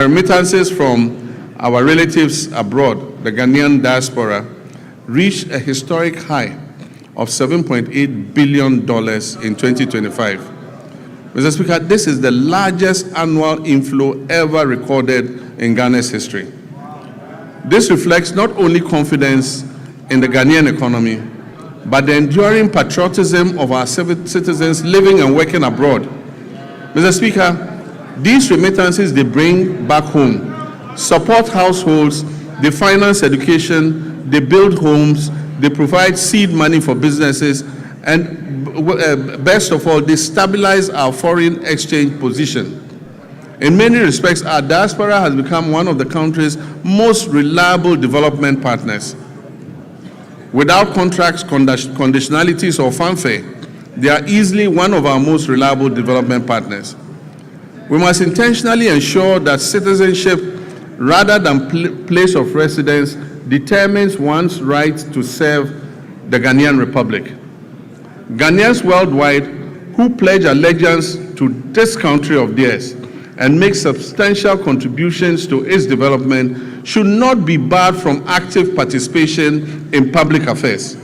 Remittances from our relatives abroad, the Ghanaian diaspora, reached a historic high of $7.8 billion in 2025. Mr. Speaker, this is the largest annual inflow ever recorded in Ghana's history. This reflects not only confidence in the Ghanaian economy, but the enduring patriotism of our citizens living and working abroad. Mr. Speaker, these remittances they bring back home support households, they finance education, they build homes, they provide seed money for businesses, and best of all, they stabilize our foreign exchange position. In many respects, our diaspora has become one of the country's most reliable development partners. Without contracts, conditionalities, or fanfare, they are easily one of our most reliable development partners. We must intentionally ensure that citizenship, rather than place of residence, determines one's right to serve the Ghanaian Republic. Ghanaians worldwide who pledge allegiance to this country of theirs and make substantial contributions to its development should not be barred from active participation in public affairs,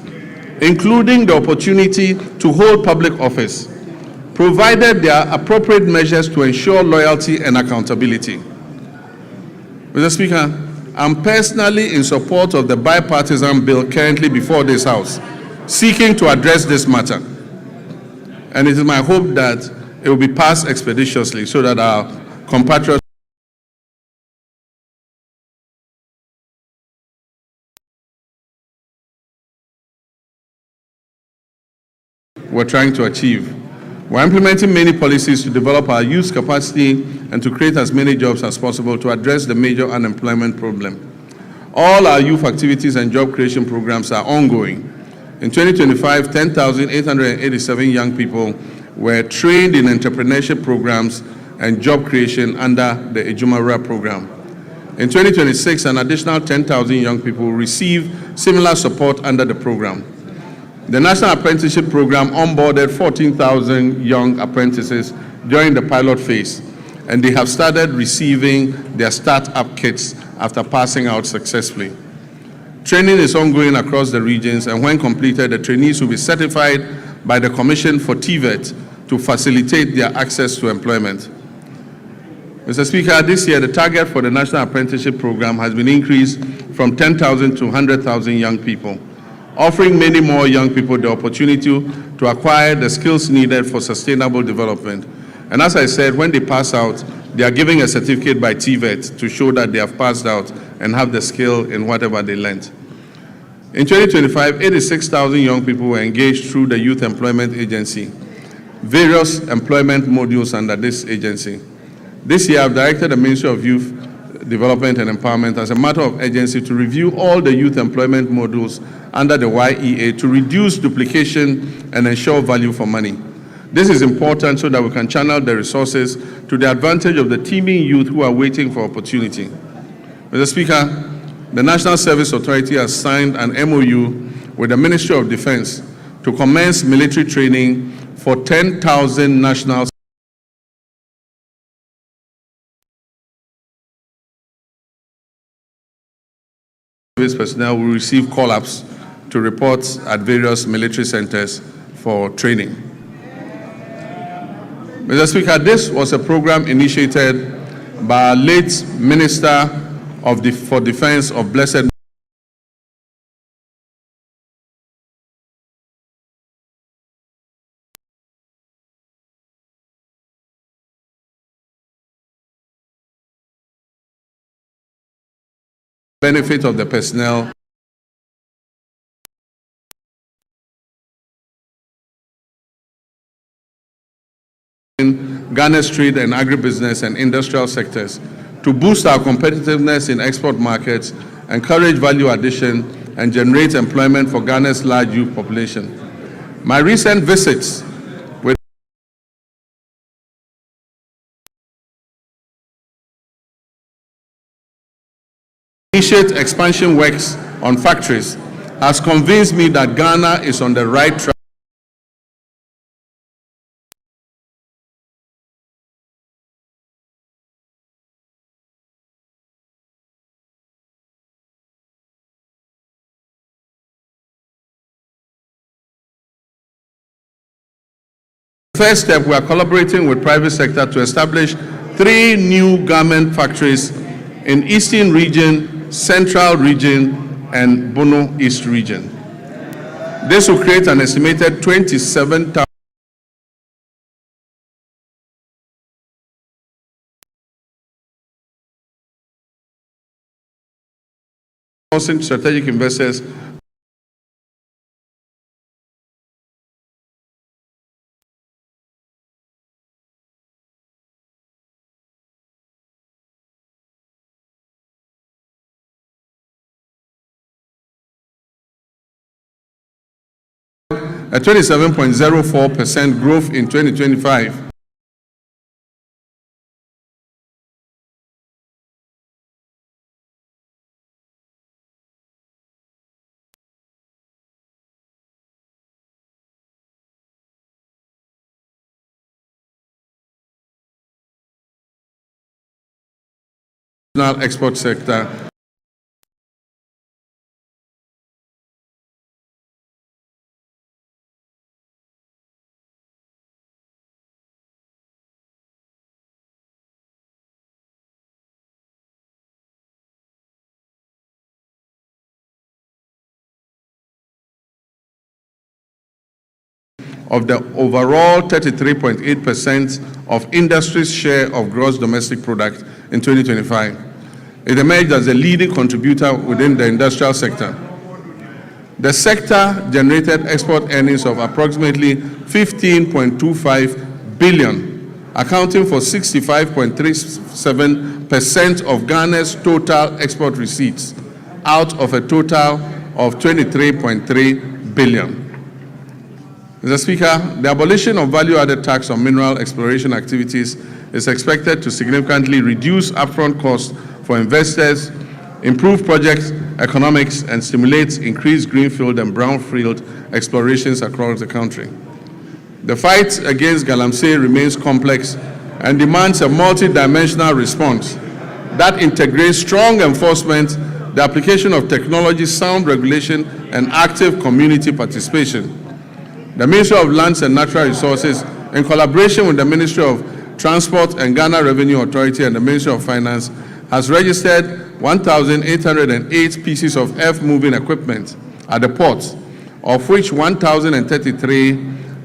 including the opportunity to hold public office, provided there are appropriate measures to ensure loyalty and accountability. Mr. Speaker, I'm personally in support of the bipartisan bill currently before this House, seeking to address this matter. And it is my hope that it will be passed expeditiously so that our compatriots we're trying to achieve. We're implementing many policies to develop our youth capacity and to create as many jobs as possible to address the major unemployment problem. All our youth activities and job creation programs are ongoing. In 2025, 10,887 young people were trained in entrepreneurship programs and job creation under the Ejumawura program. In 2026, an additional 10,000 young people will receive similar support under the program. The National Apprenticeship Program onboarded 14,000 young apprentices during the pilot phase, and they have started receiving their start-up kits after passing out successfully. Training is ongoing across the regions, and when completed, the trainees will be certified by the Commission for TVET to facilitate their access to employment. Mr. Speaker, this year the target for the National Apprenticeship Program has been increased from 10,000 to 100,000 young people, offering many more young people the opportunity to acquire the skills needed for sustainable development. And as I said, when they pass out, they are giving a certificate by TVET to show that they have passed out and have the skill in whatever they learned. In 2025, 86,000 young people were engaged through the Youth Employment Agency, various employment modules under this agency. This year, I've directed the Ministry of Youth Development and Empowerment as a matter of urgency to review all the youth employment modules under the YEA to reduce duplication and ensure value for money. This is important so that we can channel the resources to the advantage of the teeming youth who are waiting for opportunity. Mr. Speaker, the National Service Authority has signed an MOU with the Ministry of Defense to commence military training for 10,000 national service personnel will receive call-ups to report at various military centers for training. Mr. Speaker, this was a program initiated by our late Minister for Defense of Blessed benefit of the personnel in Ghana's trade and agribusiness and industrial sectors to boost our competitiveness in export markets, encourage value addition, and generate employment for Ghana's large youth population. My recent visits with initiate expansion works on factories has convinced me that Ghana is on the right track First step, we are collaborating with private sector to establish 3 new garment factories in Eastern Region, Central Region, and Bono East Region. This will create an estimated 27,000 strategic investors a 27.04% growth in 2025. Export sector. Of the overall 33.8% of industry's share of gross domestic product in 2025. It emerged as the leading contributor within the industrial sector. The sector generated export earnings of approximately 15.25 billion, accounting for 65.37% of Ghana's total export receipts, out of a total of 23.3 billion. Mr. Speaker, the abolition of value-added tax on mineral exploration activities is expected to significantly reduce upfront costs for investors, improve project economics, and stimulate increased greenfield and brownfield explorations across the country. The fight against galamsey remains complex and demands a multi-dimensional response that integrates strong enforcement, the application of technology, sound regulation, and active community participation. The Ministry of Lands and Natural Resources, in collaboration with the Ministry of Transport and Ghana Revenue Authority and the Ministry of Finance, has registered 1,808 pieces of earth-moving equipment at the ports, of which 1,033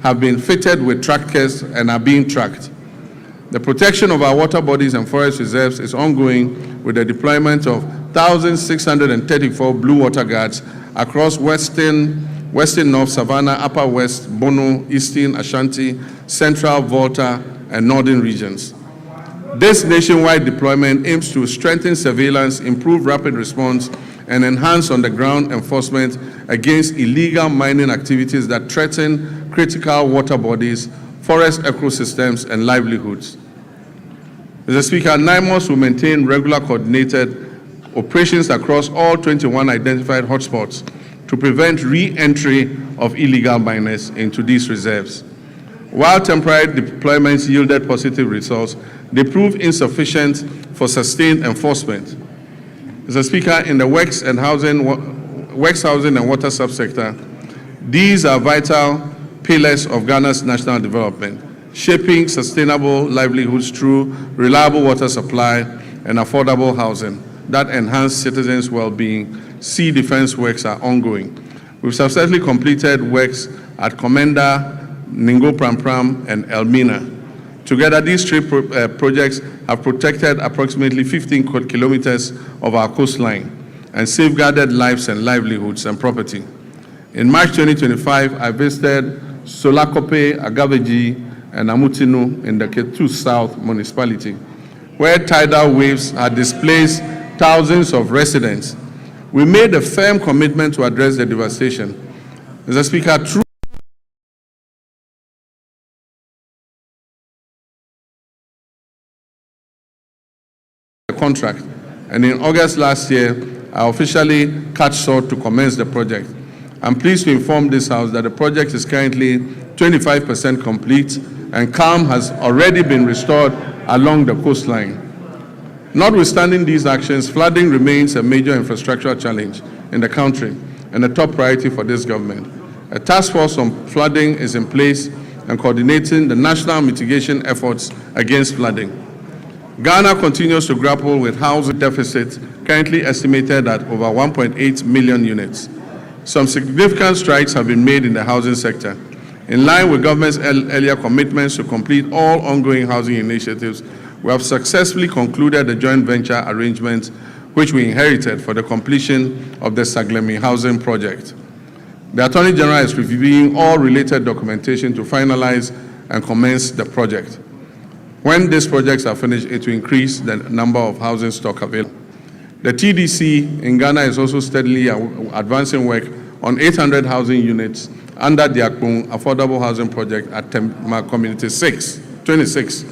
have been fitted with trackers and are being tracked. The protection of our water bodies and forest reserves is ongoing with the deployment of 1,634 blue water guards across Western North Savannah, Upper West, Bono, Eastern, Ashanti, Central, Volta, and Northern regions. This nationwide deployment aims to strengthen surveillance, improve rapid response, and enhance on-the-ground enforcement against illegal mining activities that threaten critical water bodies, forest ecosystems, and livelihoods. Mr. Speaker, NIMOS will maintain regular coordinated operations across all 21 identified hotspots to prevent re-entry of illegal miners into these reserves. While temporary deployments yielded positive results, they proved insufficient for sustained enforcement. Mr. Speaker, in the works housing and water subsector, these are vital pillars of Ghana's national development, shaping sustainable livelihoods through reliable water supply and affordable housing that enhance citizens' well-being. Sea defense works are ongoing. We've successfully completed works at Komenda, Ningo Pram, and Elmina. Together, these 3 projects have protected approximately 15 kilometers of our coastline and safeguarded lives and livelihoods and property. In March 2025, I visited Solakope, Agaveji, and Amutinu in the Ketu South municipality, where tidal waves had displaced thousands of residents. We made a firm commitment to address the devastation. Mr. Speaker, through the contract, and in August last year, I officially cut short to commence the project. I'm pleased to inform this House that the project is currently 25% complete, and calm has already been restored along the coastline. Notwithstanding these actions, flooding remains a major infrastructural challenge in the country and a top priority for this government. A task force on flooding is in place and coordinating the national mitigation efforts against flooding. Ghana continues to grapple with housing deficit, currently estimated at over 1.8 million units. Some significant strides have been made in the housing sector. In line with government's earlier commitments to complete all ongoing housing initiatives, we have successfully concluded the joint venture arrangement which we inherited for the completion of the Saglemi housing project. The Attorney General is reviewing all related documentation to finalize and commence the project. When these projects are finished, it will increase the number of housing stock available. The TDC in Ghana is also steadily advancing work on 800 housing units under the Akpong Affordable Housing Project at Tema Community 26.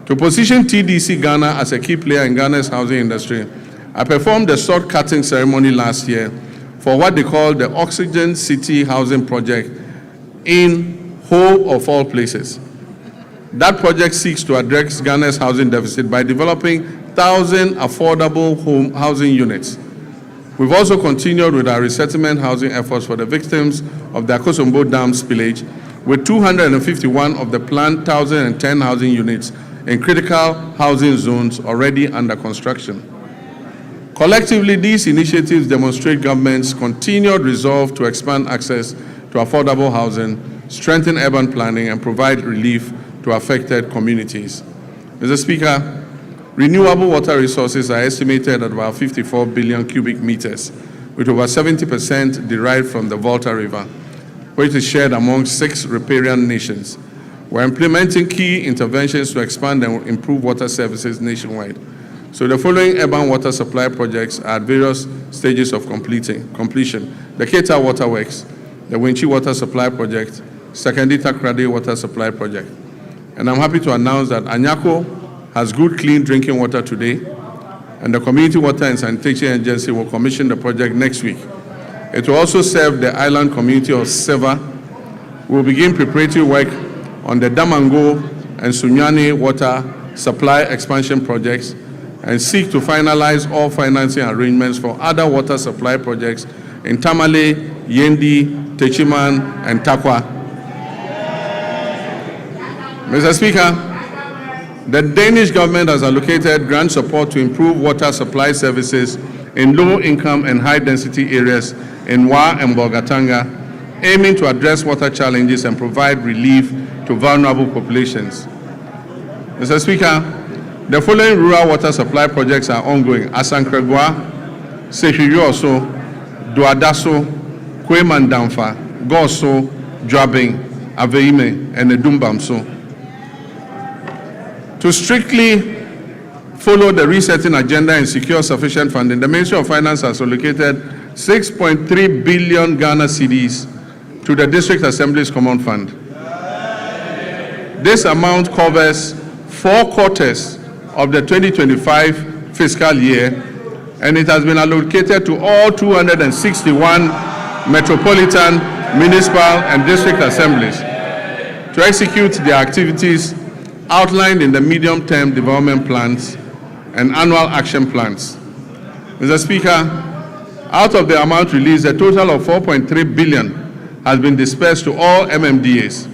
To position TDC Ghana as a key player in Ghana's housing industry, I performed a sword cutting ceremony last year for what they call the Oxygen City Housing Project in Ho of all places. That project seeks to address Ghana's housing deficit by developing 1,000 affordable housing units. We've also continued with our resettlement housing efforts for the victims of the Akosombo Dam spillage, with 251 of the planned 1,010 housing units in critical housing zones already under construction. Collectively, these initiatives demonstrate government's continued resolve to expand access to affordable housing, strengthen urban planning, and provide relief to affected communities. Mr. Speaker, renewable water resources are estimated at about 54 billion cubic meters, with over 70% derived from the Volta River, which is shared among 6 riparian nations. We're implementing key interventions to expand and improve water services nationwide. So the following urban water supply projects are at various stages of completion: the Keta Water Works, the Winchi Water Supply Project, Sakandita Krade Water Supply Project. And I'm happy to announce that Anyako has good, clean drinking water today, and the Community Water and Sanitation Agency will commission the project next week. It will also serve the island community of Seva. We will begin preparatory work on the Damango and Sunyani water supply expansion projects and seek to finalize all financing arrangements for other water supply projects in Tamale, Yendi, Techiman, and Takwa. Mr. Speaker, the Danish government has allocated grant support to improve water supply services in low-income and high-density areas in Wa and Bolgatanga, aiming to address water challenges and provide relief to vulnerable populations. Mr. Speaker, the following rural water supply projects are ongoing: Asankregwa, Sehuyoso, Duadaso, Kwemandamfa, Goso, Dwabing, Aveime, and Edumbamso. To strictly follow the resetting agenda and secure sufficient funding, the Ministry of Finance has allocated 6.3 billion Ghana cedis to the District Assembly's Common Fund. This amount covers 4 quarters of the 2025 fiscal year, and it has been allocated to all 261 metropolitan, municipal, and district assemblies to execute their activities outlined in the medium-term development plans and annual action plans. Mr. Speaker, out of the amount released, a total of 4.3 billion has been dispersed to all MMDAs.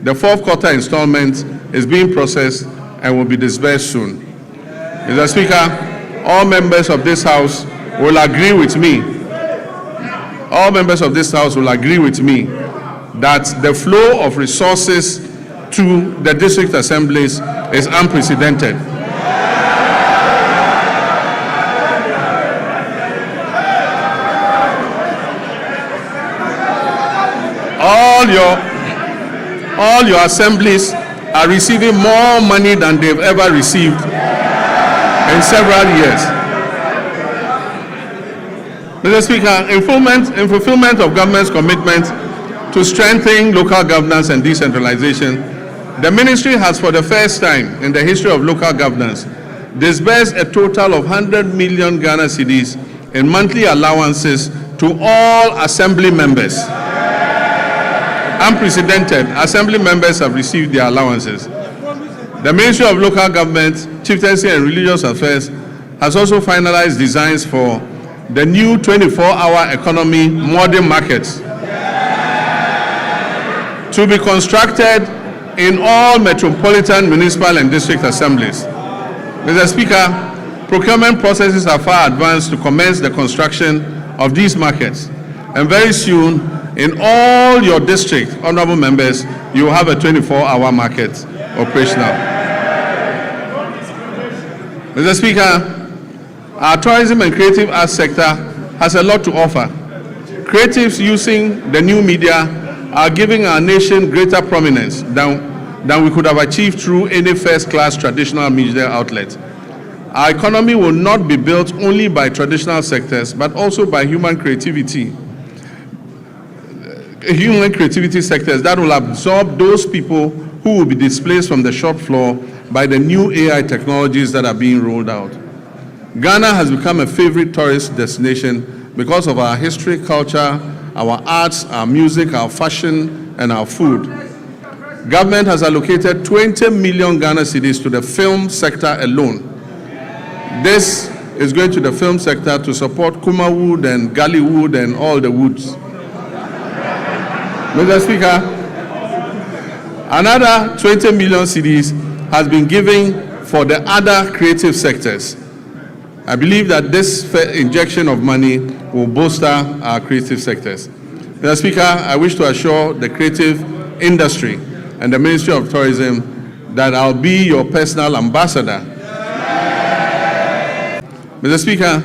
The 4th quarter installment is being processed and will be disbursed soon. Mr. Speaker, all members of this House will agree with me. All members of this House will agree with me that the flow of resources to the district assemblies is unprecedented. All your assemblies are receiving more money than they've ever received in several years. Mr. Speaker, in fulfillment of government's commitment to strengthening local governance and decentralization, the ministry has, for the first time in the history of local governance, disbursed a total of 100 million Ghana cedis in monthly allowances to all assembly members. Unprecedented, assembly members have received their allowances. The Ministry of Local Government, Chieftaincy and Religious Affairs has also finalized designs for the new 24-hour economy modern markets. to be constructed in all metropolitan, municipal, and district assemblies. Mr. Speaker, procurement processes are far advanced to commence the construction of these markets, and very soon, in all your district, honorable members, you will have a 24-hour market operational. Mr. Speaker, our tourism and creative arts sector has a lot to offer. Creatives using the new media are giving our nation greater prominence than we could have achieved through any first-class traditional media outlet. Our economy will not be built only by traditional sectors, but also by human creativity sectors that will absorb those people who will be displaced from the shop floor by the new AI technologies that are being rolled out. Ghana has become a favorite tourist destination because of our history, culture, our arts, our music, our fashion, and our food. Government has allocated 20 million Ghana cedis to the film sector alone. This is going to the film sector to support Kumawood and Gollywood and all the woods. Mr. Speaker, another 20 million cedis has been given for the other creative sectors. I believe that this injection of money will bolster our creative sectors. Mr. Speaker, I wish to assure the creative industry and the Ministry of Tourism that I'll be your personal ambassador. Mr. Speaker,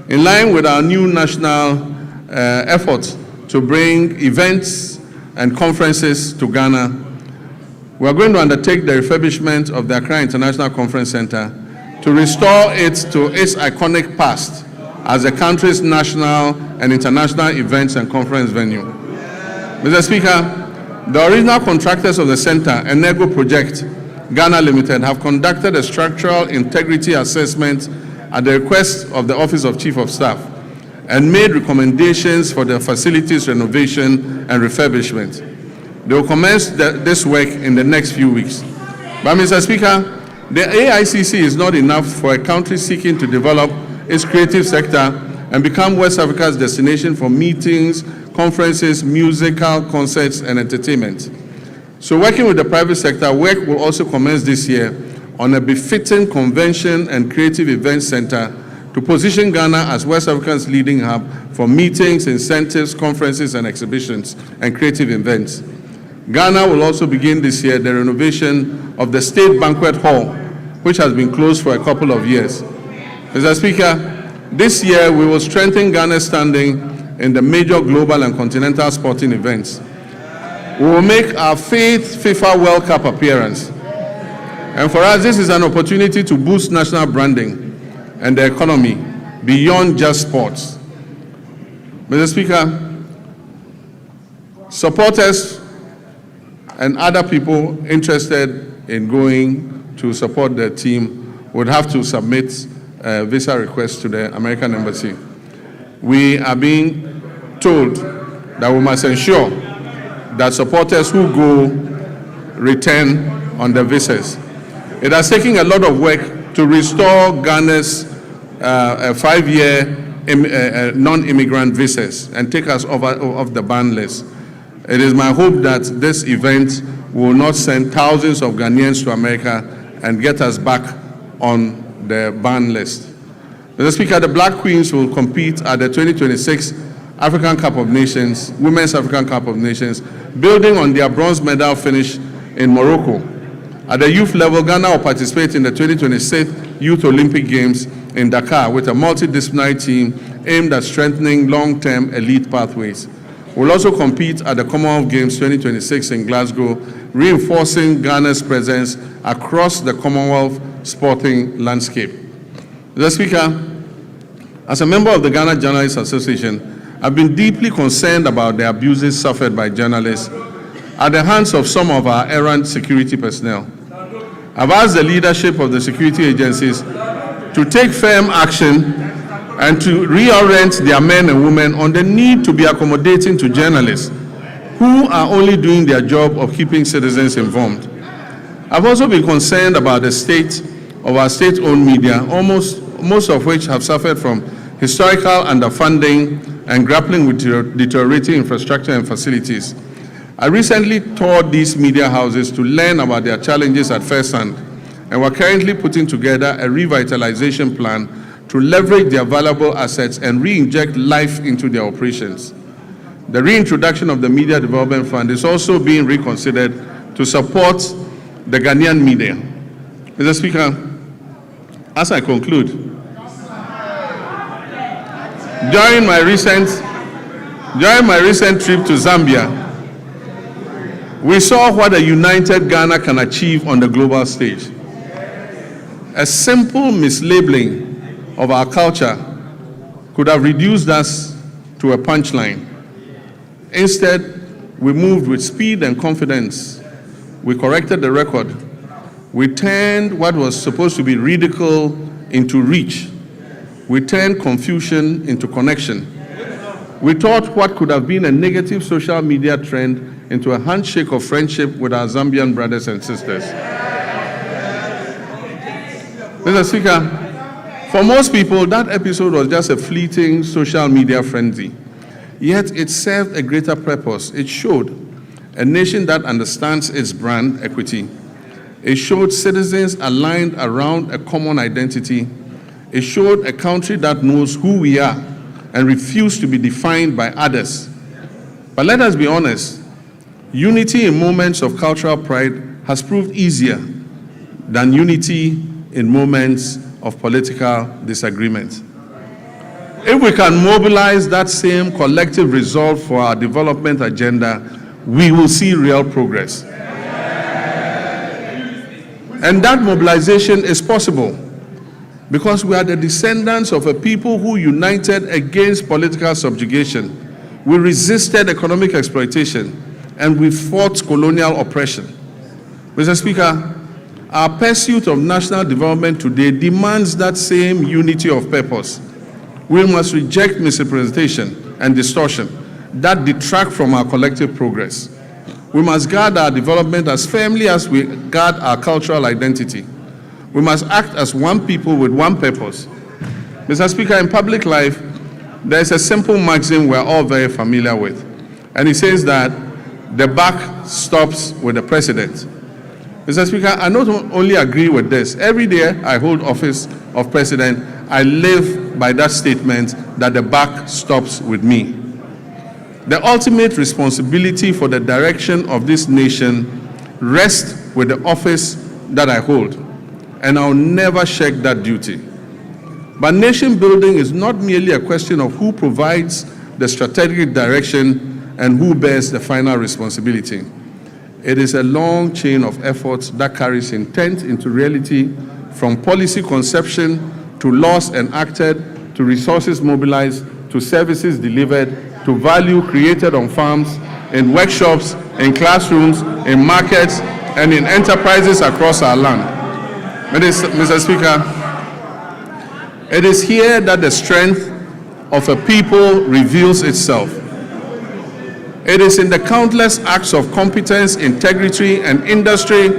in line with our new national efforts to bring events and conferences to Ghana, we are going to undertake the refurbishment of the Accra International Conference Center to restore it to its iconic past as the country's national and international events and conference venue. Mr. Speaker, the original contractors of the center, Enego Project Ghana Limited, have conducted a structural integrity assessment at the request of the Office of Chief of Staff and made recommendations for the facilities renovation and refurbishment. They will commence this work in the next few weeks. But Mr. Speaker, the AICC is not enough for a country seeking to develop its creative sector and become West Africa's destination for meetings, conferences, musical concerts, and entertainment. So working with the private sector, work will also commence this year on a befitting convention and creative events center to position Ghana as West Africa's leading hub for meetings, incentives, conferences, and exhibitions and creative events. Ghana will also begin this year the renovation of the State Banquet Hall, which has been closed for a couple of years. Mr. Speaker, this year we will strengthen Ghana's standing in the major global and continental sporting events. We will make our 5th FIFA World Cup appearance. And for us, this is an opportunity to boost national branding and the economy beyond just sports. Mr. Speaker, supporters and other people interested in going to support the team would have to submit a visa request to the American Embassy. We are being told that we must ensure that supporters who go return on the visas. It has taken a lot of work to restore Ghana's 5-year non-immigrant visas and take us off the ban list. It is my hope that this event will not send thousands of Ghanaians to America and get us back on the ban list. Mr. Speaker, the Black Queens will compete at the 2026 African Cup of Nations, Women's African Cup of Nations, building on their bronze medal finish in Morocco. At the youth level, Ghana will participate in the 2026 Youth Olympic Games in Dakar with a multidisciplinary team aimed at strengthening long-term elite pathways. We'll also compete at the Commonwealth Games 2026 in Glasgow, reinforcing Ghana's presence across the Commonwealth sporting landscape. Mr. Speaker, as a member of the Ghana Journalists Association, I've been deeply concerned about the abuses suffered by journalists at the hands of some of our errant security personnel. I've asked the leadership of the security agencies to take firm action and to reorient their men and women on the need to be accommodating to journalists who are only doing their job of keeping citizens informed. I've also been concerned about the state of our state-owned media, most of which have suffered from historical underfunding and grappling with deteriorating infrastructure and facilities. I recently toured these media houses to learn about their challenges at first hand, and we're currently putting together a revitalization plan to leverage their valuable assets and re-inject life into their operations. The reintroduction of the Media Development Fund is also being reconsidered to support the Ghanaian media. Mr. Speaker, as I conclude, during my recent trip to Zambia, we saw what a united Ghana can achieve on the global stage. A simple mislabeling of our culture could have reduced us to a punchline. Instead, we moved with speed and confidence. We corrected the record. We turned what was supposed to be ridicule into reach. We turned confusion into connection. We taught what could have been a negative social media trend into a handshake of friendship with our Zambian brothers and sisters. Mr. Speaker, for most people, that episode was just a fleeting social media frenzy. Yet it served a greater purpose. It showed a nation that understands its brand equity. It showed citizens aligned around a common identity. It showed a country that knows who we are and refuses to be defined by others. But let us be honest, unity in moments of cultural pride has proved easier than unity in moments of political disagreement. If we can mobilize that same collective resolve for our development agenda, we will see real progress. And that mobilization is possible because we are the descendants of a people who united against political subjugation. We resisted economic exploitation and we fought colonial oppression. Mr. Speaker, our pursuit of national development today demands that same unity of purpose. We must reject misrepresentation and distortion that detract from our collective progress. We must guard our development as firmly as we guard our cultural identity. We must act as one people with one purpose. Mr. Speaker, in public life, there is a simple maxim we're all very familiar with, and it says that the buck stops with the president. Mr. Speaker, I not only agree with this. Every day I hold office of president, I live by that statement that the buck stops with me. The ultimate responsibility for the direction of this nation rests with the office that I hold, and I'll never shirk that duty. But nation building is not merely a question of who provides the strategic direction and who bears the final responsibility. It is a long chain of efforts that carries intent into reality, from policy conception to laws enacted, to resources mobilized, to services delivered, to value created on farms, in workshops, in classrooms, in markets, and in enterprises across our land. Mr. Speaker, it is here that the strength of a people reveals itself. It is in the countless acts of competence, integrity, and industry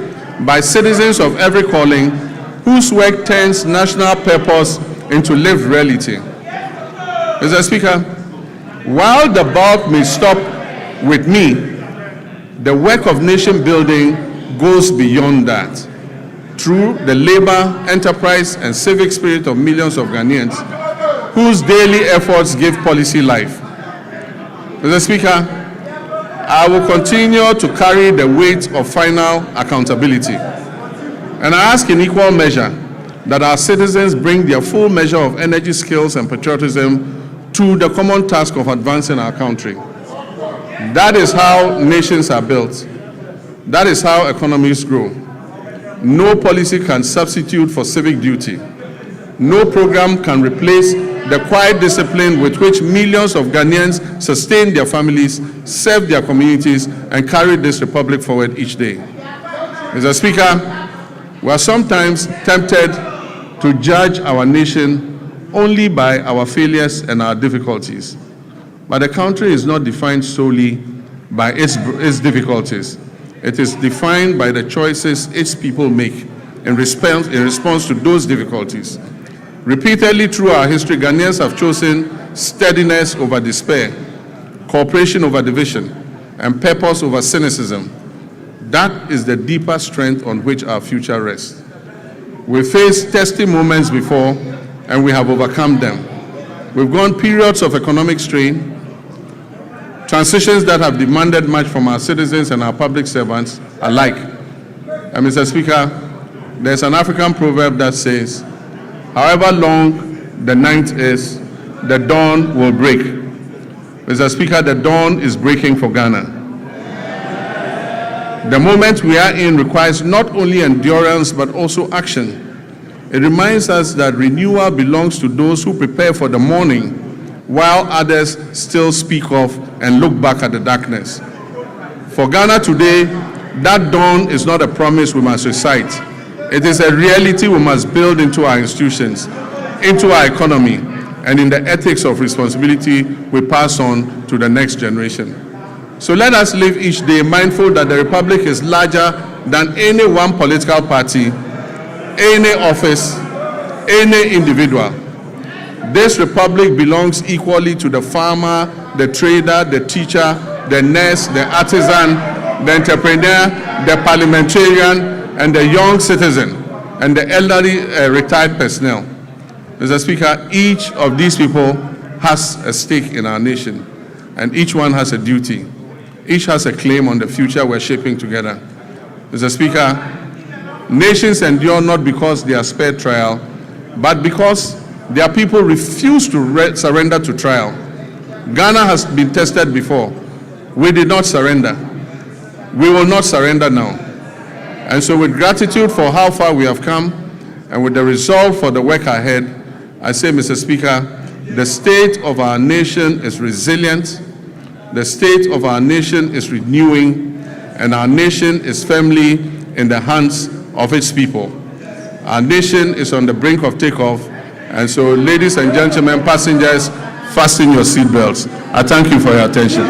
by citizens of every calling whose work turns national purpose into lived reality. Mr. Speaker, while the bulk may stop with me, the work of nation building goes beyond that. Through the labor, enterprise, and civic spirit of millions of Ghanaians whose daily efforts give policy life. Mr. Speaker, I will continue to carry the weight of final accountability. And I ask in equal measure that our citizens bring their full measure of energy, skills, and patriotism to the common task of advancing our country. That is how nations are built. That is how economies grow. No policy can substitute for civic duty. No program can replace the quiet discipline with which millions of Ghanaians sustain their families, serve their communities, and carry this republic forward each day. Mr. Speaker, we are sometimes tempted to judge our nation only by our failures and our difficulties. But the country is not defined solely by its difficulties. It is defined by the choices its people make in response to those difficulties. Repeatedly through our history, Ghanaians have chosen steadiness over despair, cooperation over division, and purpose over cynicism. That is the deeper strength on which our future rests. We faced testy moments before, and we have overcome them. We've gone periods of economic strain, transitions that have demanded much from our citizens and our public servants alike. And Mr. Speaker, there's an African proverb that says, however long the night is, the dawn will break. Mr. Speaker, the dawn is breaking for Ghana. The moment we are in requires not only endurance but also action. It reminds us that renewal belongs to those who prepare for the morning while others still speak of and look back at the darkness. For Ghana today, that dawn is not a promise we must recite. It is a reality we must build into our institutions, into our economy, and in the ethics of responsibility we pass on to the next generation. So let us live each day mindful that the Republic is larger than any one political party, any office, any individual. This Republic belongs equally to the farmer, the trader, the teacher, the nurse, the artisan, the entrepreneur, the parliamentarian, and the young citizen, and the elderly retired personnel. Mr. Speaker, each of these people has a stake in our nation, and each one has a duty. Each has a claim on the future we're shaping together. Mr. Speaker, nations endure not because they are spared trial, but because their people refuse to surrender to trial. Ghana has been tested before. We did not surrender. We will not surrender now. And so with gratitude for how far we have come, and with the resolve for the work ahead, I say, Mr. Speaker, the state of our nation is resilient, the state of our nation is renewing, and our nation is firmly in the hands of its people. Our nation is on the brink of takeoff, and so ladies and gentlemen, passengers, fasten your seatbelts. I thank you for your attention.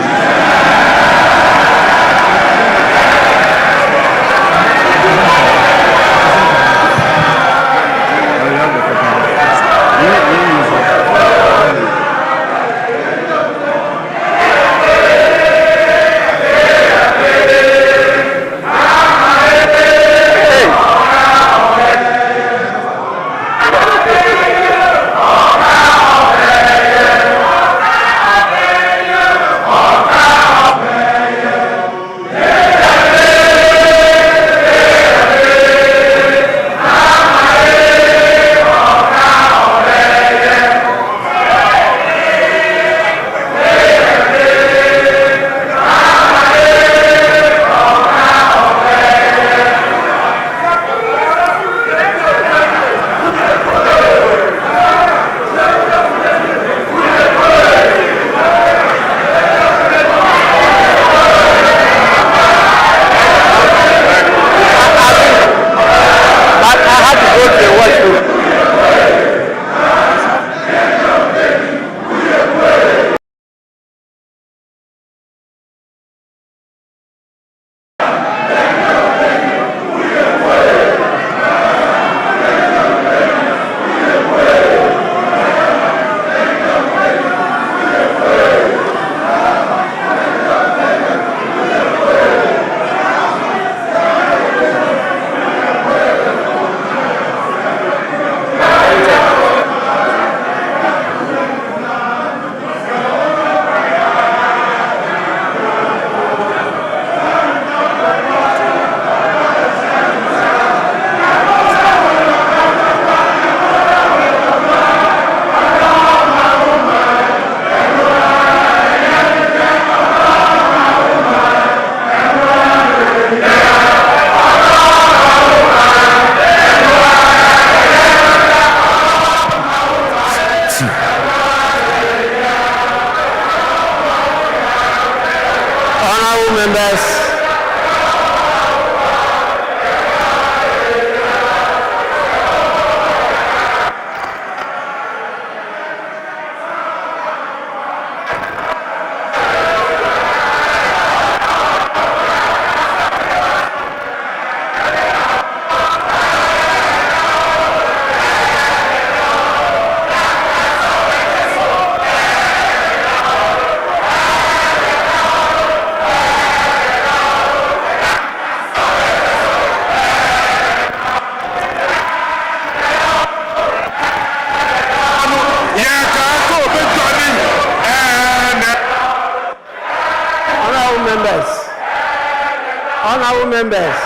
Honorable members.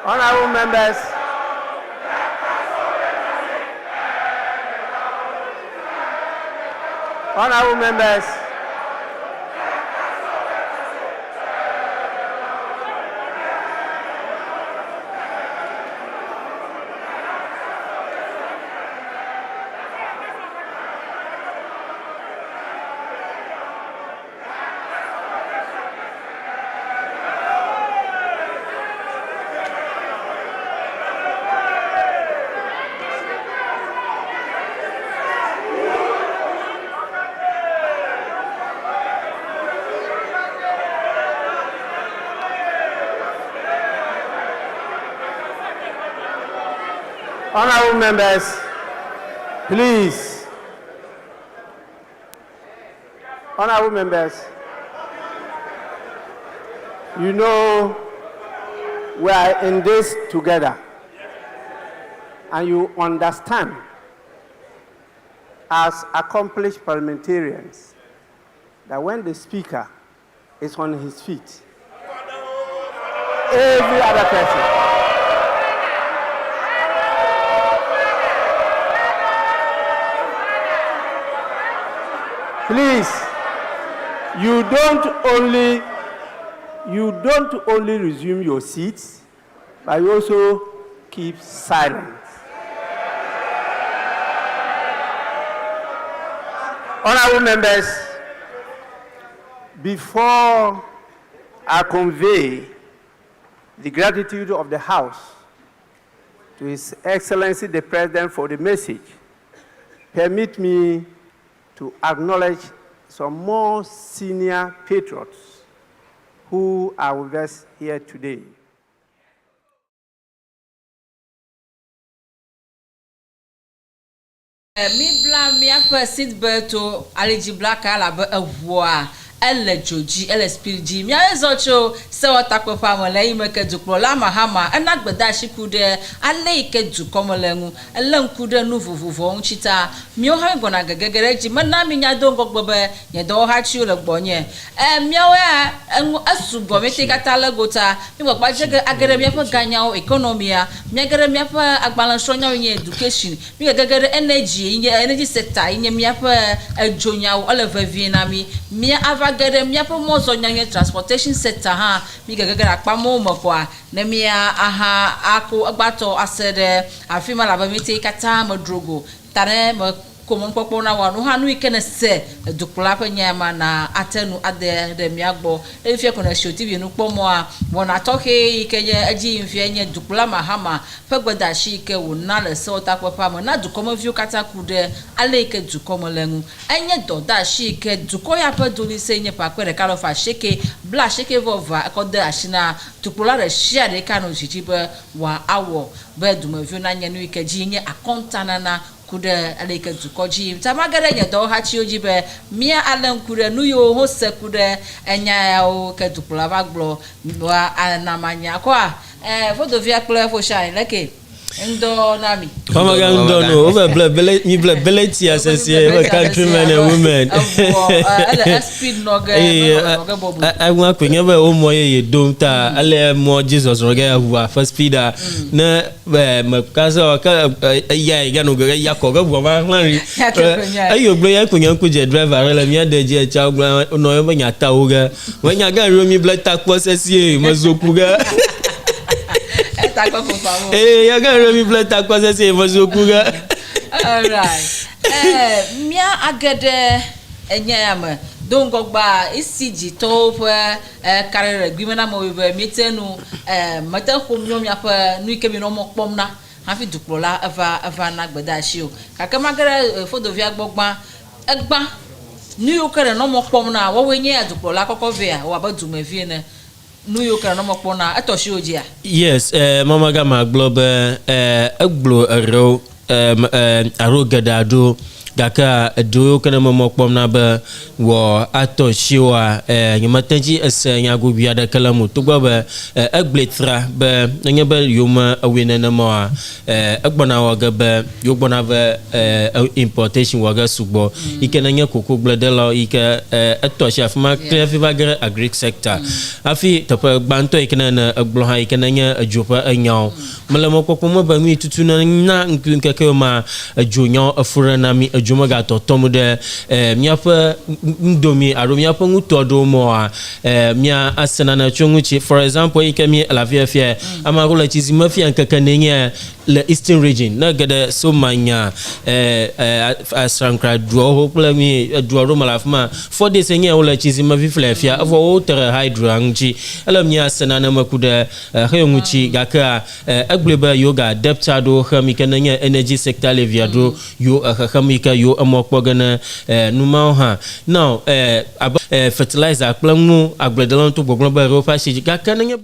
Honorable members. Honorable members. Honorable members, please. Honorable members, you know we are in this together, and you understand as accomplished parliamentarians that when the speaker is on his feet, every other person please, you don't only resume your seats, but you also keep silent. Honorable members, before I convey the gratitude of the House to His Excellency the President for the message, permit me to acknowledge some more senior patriots who are with us here today. Mi bla mi apa sit beto aliji black ala be evoa ele joji ele spiriji mi azocho se otakwe famole imeke dukro la mahama enagbeda shikude ale ike dukomolengu ele nkude nuvuvuvo nchita mi o ha gona gegegere ji mana mi nya dongo gbobe ye do ha chi ole gbonye mi o asubo mi tikata legota mi gbagba jege agere mi fa ganyao economia mi agere mi fa agbalanso nya yin education mi gegegere energy sector yin mi fa ejonyao ole vavina mi ava gere mi apo mozo nyanye transportation sector ha mi gagara akpamo mokwa na mi aha ako agbato asede afima la bamite kata madrogo tare ma komon popo na wanu hanu ikene se dukula panyama na atenu ade de mi agbo efie kona show tv nu pomo a wona toke ikenye aji mfie nye dukula mahama pagboda shi ike wona le se otakwa pam na dukomo view kata kude ale ike dukomo lengu enye doda shi ike duko ya peduli se nye pakwere kalofa sheke bla sheke vova akode ashina dukula re share de kanu jijibe wa awo beduma view na nye nu ike ji nye akontana na kude aleke dukoji tamagare nya do ha chi ojibe mia alen kude nuyo ho se kude enya ya o ke dupla baglo wa anamanya kwa fodo via kle fo shine leke ndo nami Mama ndo no over ability associate with countrymen and women speed no ga bobu I want to never o moye dom ta ale mo Jesus roga wa first speeder na me kaza ka ya ga no ga ya ko ga bo ma hlan ayo gbe ya kunya ku je driver ale mi ade je cha no yo nya ta o ga wa nya ga ro mi blood ta ko sesie mazoku ga I got a blood tap was a same as Okuga. All right. Mia agade enyama. Don't go by ECG top career agreement am over metenu matter home yom yapa nuike mi no mo pomna hafi duklola ava nagbeda shio kakama gere fodovia gbogba egba new kere no mo pomna wo wenye aduklola kokko via wa badumavie ne New York na mo pona atoshi ojia. Yes, mama ga ma globe eglo ero aro gadado gaka do kana mo kpom na ba wo ato shiwa nyamatanji ese nyago biada kalamu to ba egblitra ba nyaba yoma awena na ma egbona waga ba yogbona ba importation waga sugbo ikena nya koko bledela ike ato chef ma clear fiber agric sector afi to gbanto ikena na eglo ha ikena nya ajopa anyaw malamo kokoma ba mi tutuna na nkeke ma ajonyo afura na mi juma gato tomu de miapa ndomi aro miapa ngutodo mo mia asena na chunguchi for example ikemi la via amarola chizi mafia nkakanenya le eastern region na gada so manya asankra duo hopla mi duo ro malafma for this enya ola chizi mafia fia avo water hydro anchi ala mia asena na makuda hayonguchi gaka agleba yoga deptado khamikananya energy sector leviado yo khamika yo amokpo gana numau ha now fertilizer akplamu agbedelon to gbogbo ba ro fa shi gaka nanya